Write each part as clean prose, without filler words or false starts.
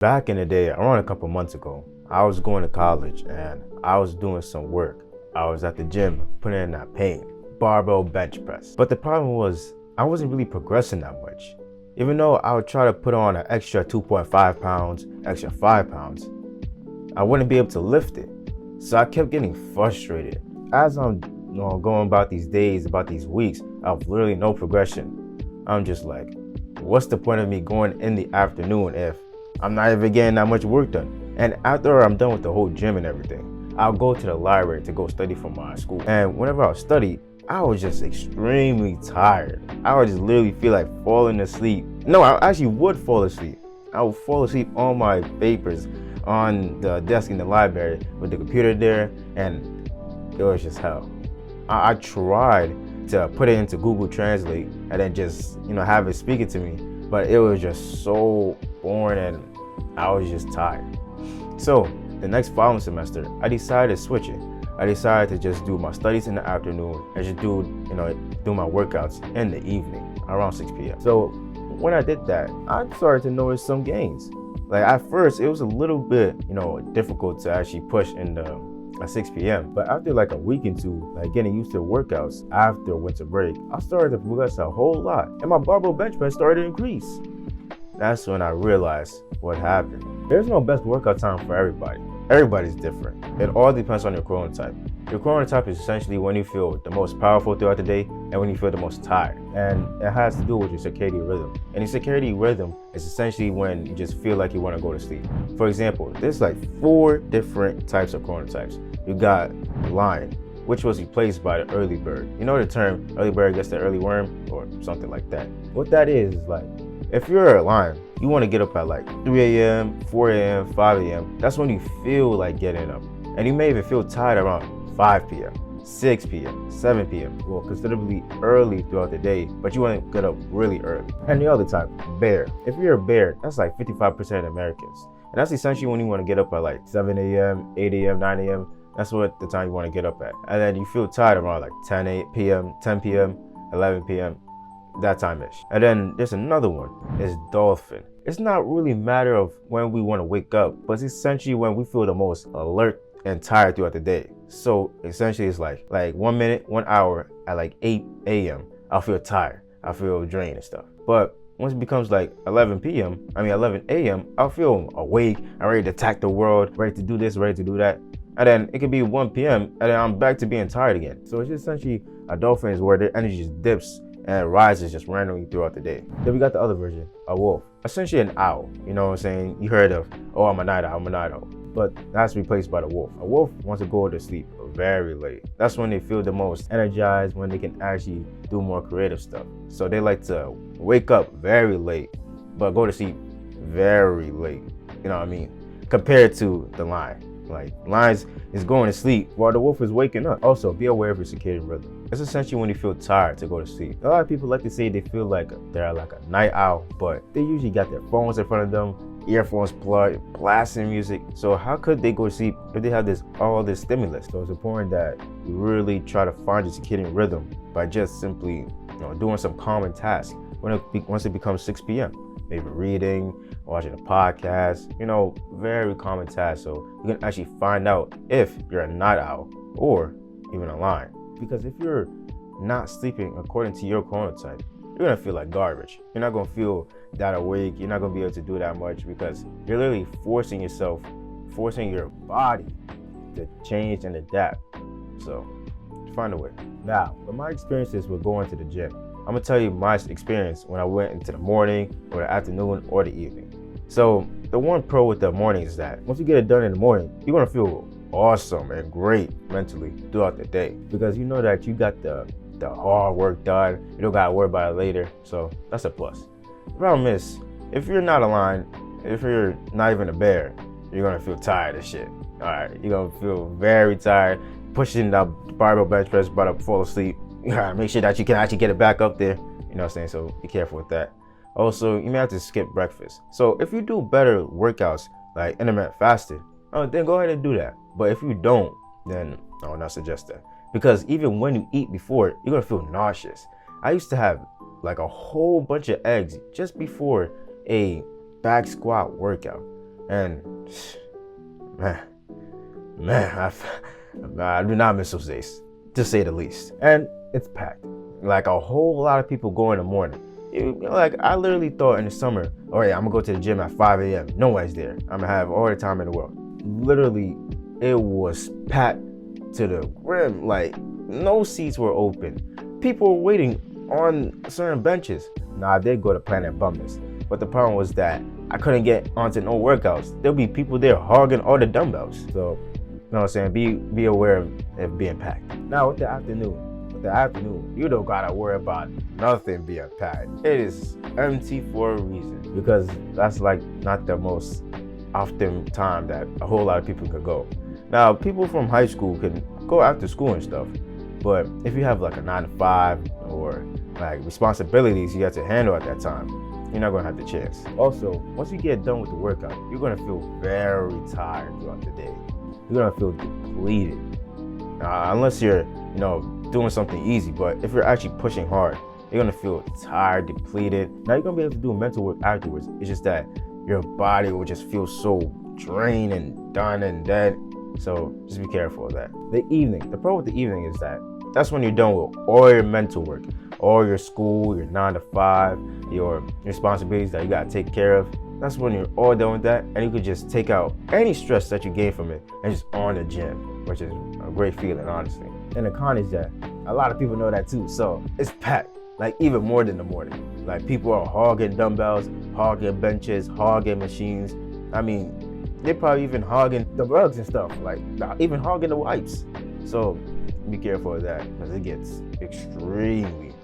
Back in the day, around a couple months ago, I was going to college and I was doing some work. I was at the gym putting in that pain, barbell bench press. But the problem was I wasn't really progressing that much. Even though I would try to put on an extra 2.5 pounds, extra 5 pounds, I wouldn't be able to lift it. So I kept getting frustrated. As I'm going about these days, about these weeks, of literally no progression, I'm just like, what's the point of me going in the afternoon if I'm not even getting that much work done? And after I'm done with the whole gym and everything, I'll go to the library to go study for my school. And whenever I study, I was just extremely tired. I would just literally feel like falling asleep. No, I actually would fall asleep. I would fall asleep on my papers on the desk in the library with the computer there, and it was just hell. I tried to put it into Google Translate and then just have it speak it to me, but it was just so boring and I was just tired. So the next following semester, I decided to switch it. I decided to just do my studies in the afternoon and just do my workouts in the evening around 6 p.m. So when I did that, I started to notice some gains. Like at first, it was a little bit difficult to actually push in at 6 p.m. But after like a week or two, like getting used to the workouts after winter break, I started to progress a whole lot. And my barbell bench press started to increase. That's when I realized what happened. There's no best workout time for everybody. Everybody's different. It all depends on your chronotype. Your chronotype is essentially when you feel the most powerful throughout the day and when you feel the most tired. And it has to do with your circadian rhythm. And your circadian rhythm is essentially when you just feel like you want to go to sleep. For example, there's like 4 different types of chronotypes. You got lion, which was replaced by the early bird. You know the term early bird gets the early worm or something like that. What that is like, if you're a lion, you want to get up at like 3 a.m., 4 a.m., 5 a.m. That's when you feel like getting up. And you may even feel tired around 5 p.m., 6 p.m., 7 p.m. Well, considerably early throughout the day, but you want to get up really early. And the other type, bear. If you're a bear, that's like 55% of Americans. And that's essentially when you want to get up at like 7 a.m., 8 a.m., 9 a.m. That's what the time you want to get up at. And then you feel tired around like 10 p.m., 10 p.m., 11 p.m., that time-ish. And then there's another one, it's dolphin. It's not really a matter of when we want to wake up, but it's essentially when we feel the most alert and tired throughout the day. So essentially it's like 1 minute, 1 hour at like 8 a.m. I'll feel tired, I'll feel drained and stuff. But once it becomes like 11 a.m., I'll feel awake, I'm ready to attack the world, ready to do this, ready to do that. And then it could be 1 p.m. and then I'm back to being tired again. So it's just essentially a dolphin is where their energy just dips and it rises just randomly throughout the day. Then we got the other version, a wolf. Essentially an owl, you know what I'm saying? You heard of, oh, I'm a night owl. But that's replaced by the wolf. A wolf wants to go to sleep very late. That's when they feel the most energized, when they can actually do more creative stuff. So they like to wake up very late, but go to sleep very late. You know what I mean? Compared to the lion. Like lions is going to sleep while the wolf is waking up. Also, be aware of your circadian rhythm. It's essentially when you feel tired to go to sleep. A lot of people like to say they feel like they're like a night owl, but they usually got their phones in front of them, earphones plugged, blasting music. So how could they go to sleep if they have all this stimulus? So it's important that you really try to find your circadian rhythm by just simply doing some common tasks once it becomes 6 p.m. Maybe reading, watching a podcast, very common tasks. So you can actually find out if you're a night owl or even a lion. Because if you're not sleeping according to your chronotype, you're gonna feel like garbage. You're not gonna feel that awake. You're not gonna be able to do that much because you're literally forcing your body to change and adapt. So find a way. Now, from my experiences with going to the gym, I'm gonna tell you my experience when I went into the morning or the afternoon or the evening. So the one pro with the morning is that once you get it done in the morning, you're gonna feel awesome and great mentally throughout the day because you know that you got the hard work done. You don't gotta worry about it later. So that's a plus. The problem is, if you're not a lion, if you're not even a bear, you're gonna feel tired as shit. Alright, you're gonna feel very tired, pushing the barbell bench press, about to fall asleep. You gotta make sure that you can actually get it back up there. You know what I'm saying? So be careful with that. Also, you may have to skip breakfast. So if you do better workouts like intermittent fasting, then go ahead and do that. But if you don't, then I would not suggest that. Because even when you eat before, you're gonna feel nauseous. I used to have like a whole bunch of eggs just before a back squat workout. And man, man, I do not miss those days, to say the least. And it's packed. Like a whole lot of people go in the morning. Like I literally thought in the summer, all right, I'm gonna go to the gym at 5 a.m. No one's there. I'm gonna have all the time in the world. Literally, it was packed to the brim. Like no seats were open. People were waiting on certain benches. Now I did go to Planet Bummers, but the problem was that I couldn't get onto no workouts. There'll be people there hogging all the dumbbells. So, you know what I'm saying? Be aware of it being packed. Now with the afternoon, you don't gotta worry about nothing being packed. It is empty for a reason, because that's like not the most often time that a whole lot of people could go. Now, people from high school can go after school and stuff, but if you have like a 9 to 5 or like responsibilities you have to handle at that time, you're not gonna have the chance. Also, once you get done with the workout, you're gonna feel very tired throughout the day. You're gonna feel depleted. Unless you're, doing something easy, but if you're actually pushing hard, you're gonna feel tired, depleted. Now you're gonna be able to do mental work afterwards. It's just that your body will just feel so drained and done and dead. So just be careful of that. The problem with the evening is that that's when you're done with all your mental work, all your school, your 9 to 5, your responsibilities that you gotta take care of. That's when you're all done with that, and you could just take out any stress that you gain from it and just on the gym, which is a great feeling, honestly. And the con is that a lot of people know that too, so it's packed, like even more than the morning. Like people are hogging dumbbells, hogging benches, hogging machines. I mean, they're probably even hogging the rugs and stuff, like even hogging the wipes. So be careful of that, because it gets extremely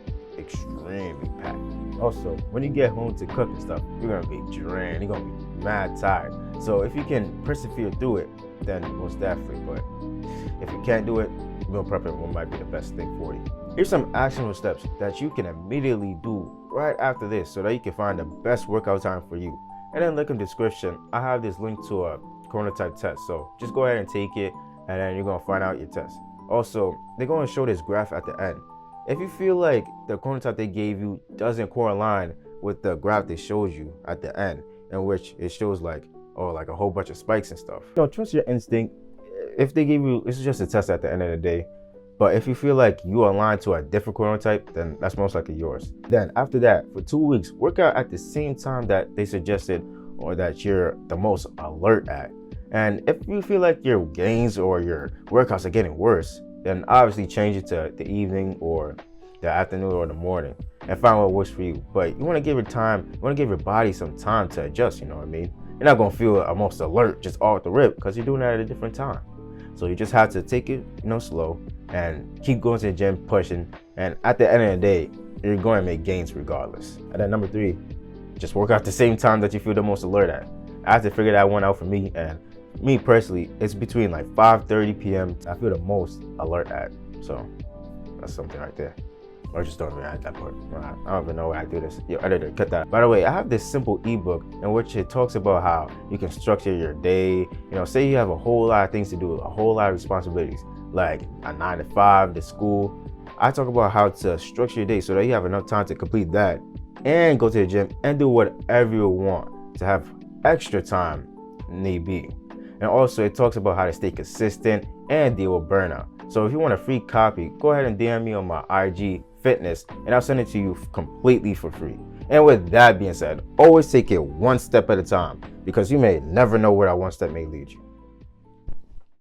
packed. Also, when you get home to cook and stuff, you're gonna be drained, you're gonna be mad tired. So if you can persevere through it, then most definitely. But if you can't do it, meal prepping might be the best thing for you. Here's some actionable steps that you can immediately do right after this so that you can find the best workout time for you. And then look in the description, I have this link to a chronotype test. So just go ahead and take it, and then you're gonna find out your test. Also, they're gonna show this graph at the end. If you feel like the chronotype they gave you doesn't correlate with the graph they showed you at the end, in which it shows like a whole bunch of spikes and stuff, trust your instinct. If they give you, this is just a test at the end of the day, but if you feel like you align to a different chronotype, then that's most likely yours. Then after that, for 2 weeks, work out at the same time that they suggested or that you're the most alert at. And if you feel like your gains or your workouts are getting worse, then obviously change it to the evening or the afternoon or the morning and find what works for you. But you want to give your body some time to adjust, you know what I mean? You're not going to feel almost alert just all at the rip, because you're doing that at a different time. So you just have to take it, slow, and keep going to the gym, pushing. And at the end of the day, you're going to make gains regardless. And then number 3, just work out the same time that you feel the most alert at. I have to figure that one out for me, and me personally, it's between like 5:30 p.m. I feel the most alert at. So that's something right there. Or just don't even add that part. I don't even know why I do this. Yo, editor, cut that. By the way, I have this simple ebook in which it talks about how you can structure your day. Say you have a whole lot of things to do, a whole lot of responsibilities, like a 9 to 5, the school. I talk about how to structure your day so that you have enough time to complete that and go to the gym and do whatever you want to have extra time need be. And also it talks about how to stay consistent and deal with burnout. So if you want a free copy, go ahead and DM me on my IG Fitness, and I'll send it to you completely for free. And with that being said, always take it one step at a time, because you may never know where that one step may lead you.